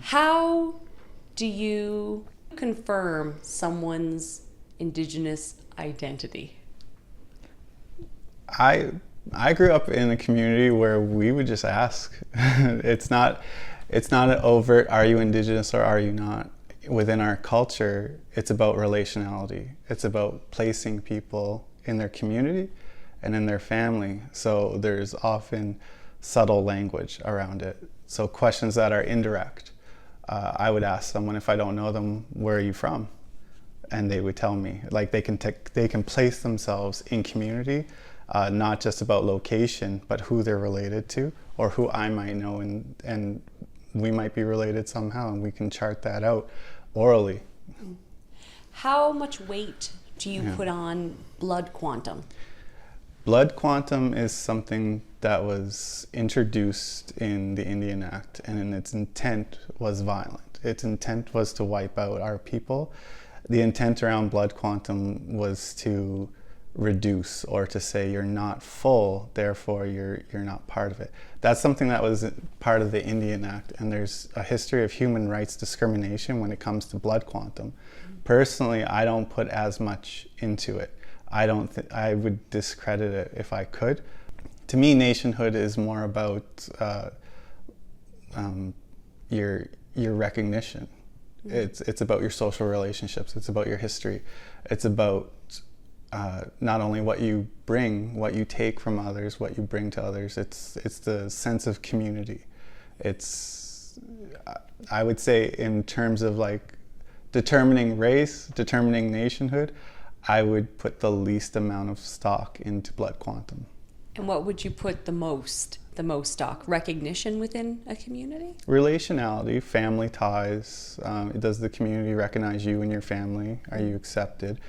How do you confirm someone's Indigenous identity? I grew up in a community where we would just ask. It's not an overt, are you Indigenous or are you not? Within our culture, it's about relationality. It's about placing people in their community and in their family. So there's often subtle language around it. So questions that are indirect. I would ask someone, if I don't know them, where are you from? And they would tell me. Like they can place themselves in community, not just about location, but who they're related to, or who I might know, and we might be related somehow, and we can chart that out orally. How much weight do you put on blood quantum? Blood quantum is something that was introduced in the Indian Act, and its intent was violent. Its intent was to wipe out our people. The intent around blood quantum was to reduce, or to say you're not full, therefore you're not part of it. That's something that was part of the Indian Act, and there's a history of human rights discrimination when it comes to blood quantum. Personally, I don't put as much into it. I would discredit it if I could. To me, nationhood is more about your recognition. It's about your social relationships. It's about your history. It's about not only what you bring, what you take from others, what you bring to others. It's the sense of community. I would say, in terms of like determining race, determining nationhood, I would put the least amount of stock into blood quantum. And what would you put the most stock? Recognition within a community? Relationality, family ties. Does the community recognize you and your family? Are you accepted?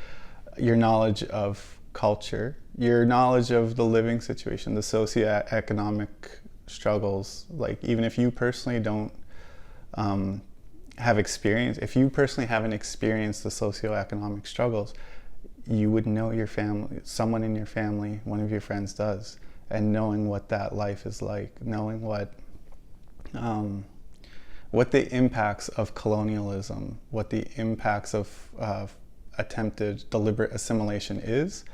Your knowledge of culture, your knowledge of the living situation, the socioeconomic struggles. Like, even if you personally don't have experience, if you personally haven't experienced the socioeconomic struggles, you would know your family, someone in your family, one of your friends does, and knowing what that life is like, knowing what the impacts of colonialism, what the impacts of attempted deliberate assimilation is.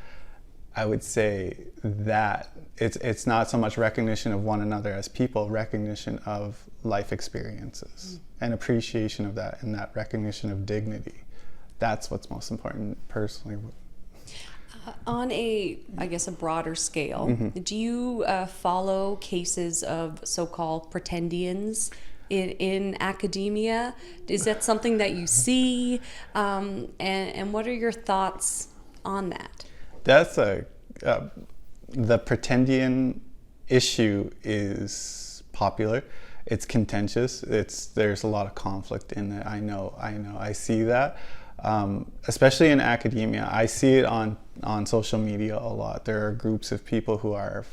I would say that it's not so much recognition of one another as people, recognition of life experiences and appreciation of that, and that recognition of dignity. That's what's most important personally. On a broader scale, do you follow cases of so-called Pretendians in academia? Is that something that you see? And what are your thoughts on that? That's the Pretendian issue is popular. It's contentious. There's a lot of conflict in it. I know. I see that. Especially in academia, I see it on social media a lot. There are groups of people who are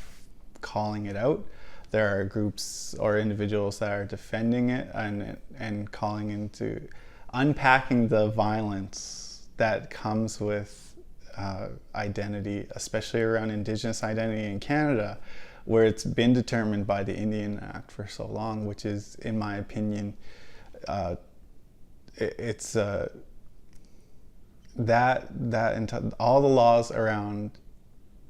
calling it out. There are groups or individuals that are defending it and calling into unpacking the violence that comes with identity, especially around Indigenous identity in Canada, where it's been determined by the Indian Act for so long, which is, in my opinion, all the laws around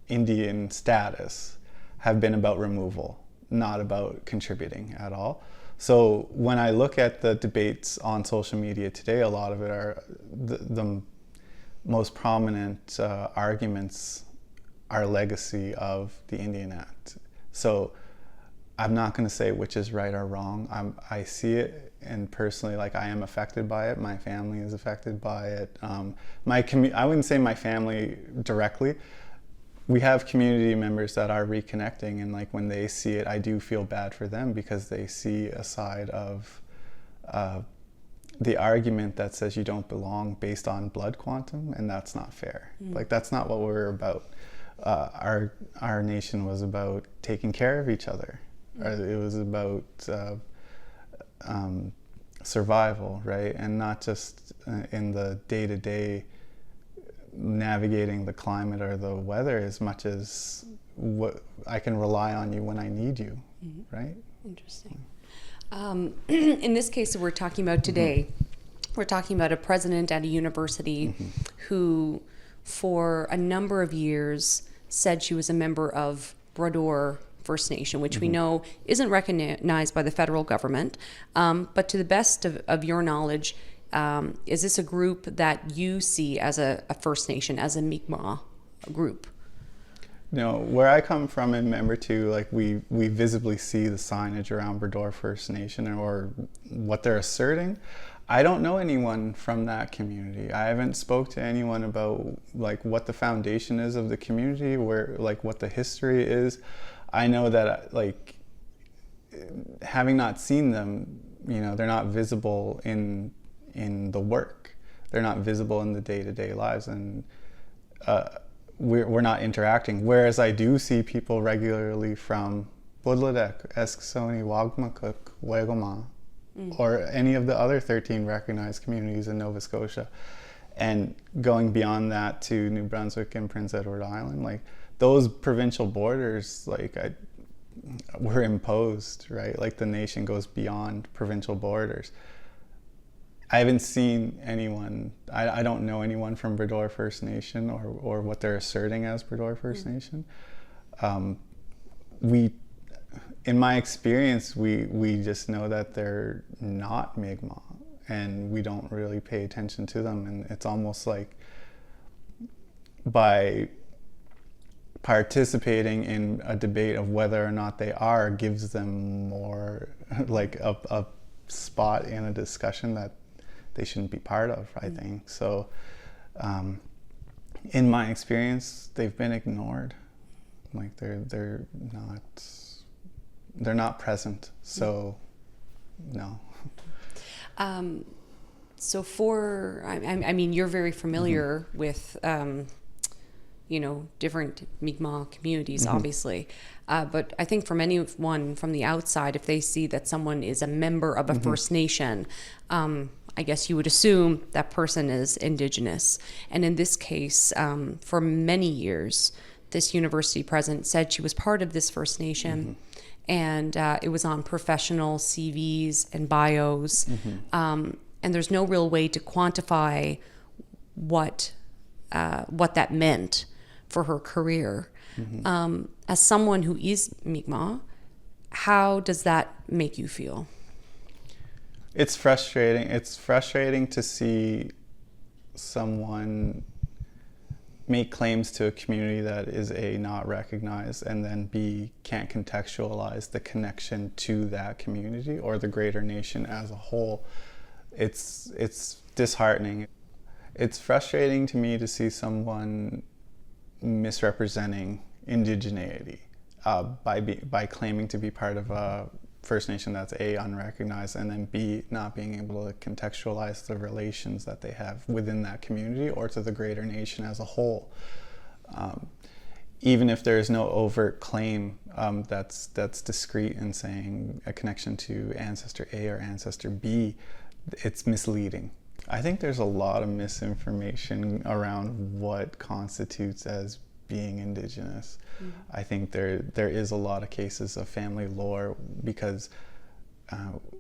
Indian status have been about removal, not about contributing at all. So when I look at the debates on social media today, a lot of it are the most prominent arguments are legacy of the Indian Act. So I'm not going to say which is right or wrong. I see it, and personally, like, I am affected by it. My family is affected by it. I wouldn't say my family directly. We have community members that are reconnecting, and like when they see it, I do feel bad for them, because they see a side of the argument that says you don't belong based on blood quantum, and that's not fair. Like, that's not what we're about. Our nation was about taking care of each other. It was about survival, right? And not just in the day-to-day navigating the climate or the weather, as much as what I can rely on you when I need you, right? Interesting. In this case that we're talking about today, we're talking about a president at a university who, for a number of years, said she was a member of Labrador First Nation, which we know isn't recognized by the federal government. But to the best of your knowledge, is this a group that you see as a First Nation, as a Migma group? No, where I come from in Membertou, like we visibly see the signage around Labrador First Nation or what they're asserting. I don't know anyone from that community. I haven't spoke to anyone about like what the foundation is of the community, where like what the history is. I know that like having not seen them, you know, they're not visible in the work. They're not visible in the day-to-day lives, and we're not interacting. Whereas I do see people regularly from Budladek, Eskasoni, Wagmakuk, Wegoma, or any of the other 13 recognized communities in Nova Scotia. And going beyond that to New Brunswick and Prince Edward Island, like those provincial borders, like were imposed, right? Like the nation goes beyond provincial borders. I haven't seen anyone, I don't know anyone from Labrador First Nation or what they're asserting as Labrador First Nation. In my experience, we just know that they're not Migma, and we don't really pay attention to them. And it's almost like by participating in a debate of whether or not they are gives them more like a spot in a discussion that they shouldn't be part of, I think. So in my experience, they've been ignored. Like they're not present. So no. So I mean, you're very familiar with, you know, different Mi'kmaq communities, obviously. But I think from anyone from the outside, if they see that someone is a member of a First Nation, I guess you would assume that person is Indigenous. And in this case, for many years, this university president said she was part of this First Nation. And it was on professional CVs and bios. And there's no real way to quantify what that meant for her career. As someone who is Mi'kmaq, how does that make you feel? It's frustrating. It's frustrating to see someone make claims to a community that is A, not recognized, and then B, can't contextualize the connection to that community or the greater nation as a whole. It's disheartening. It's frustrating to me to see someone misrepresenting indigeneity by claiming to be part of a First Nation that's A, unrecognized, and then B, not being able to contextualize the relations that they have within that community or to the greater nation as a whole. Even if there is no overt claim that's discrete in saying a connection to ancestor A or ancestor B, it's misleading. I think there's a lot of misinformation around what constitutes as being Indigenous. I think there is a lot of cases of family lore because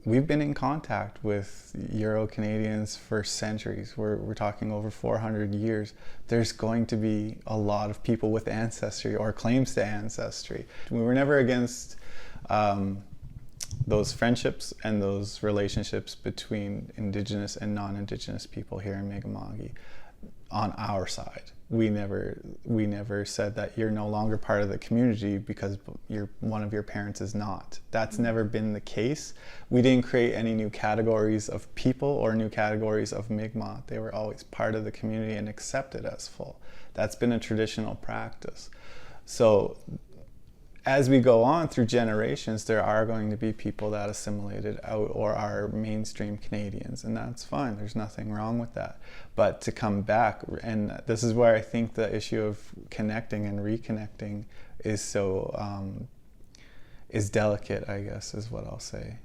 we've been in contact with Euro-Canadians for centuries. We're talking over 400 years. There's going to be a lot of people with ancestry or claims to ancestry. We were never against those friendships and those relationships between Indigenous and non-Indigenous people here in Mi'kmaq on our side. We never said that you're no longer part of the community because one of your parents is not. That's never been the case. We didn't create any new categories of people or new categories of Mi'kmaq. They were always part of the community and accepted as full. That's been a traditional practice. So as we go on through generations, there are going to be people that assimilated out or are mainstream Canadians, and that's fine. There's nothing wrong with that. But to come back, and this is where I think the issue of connecting and reconnecting is so is delicate, I guess, is what I'll say.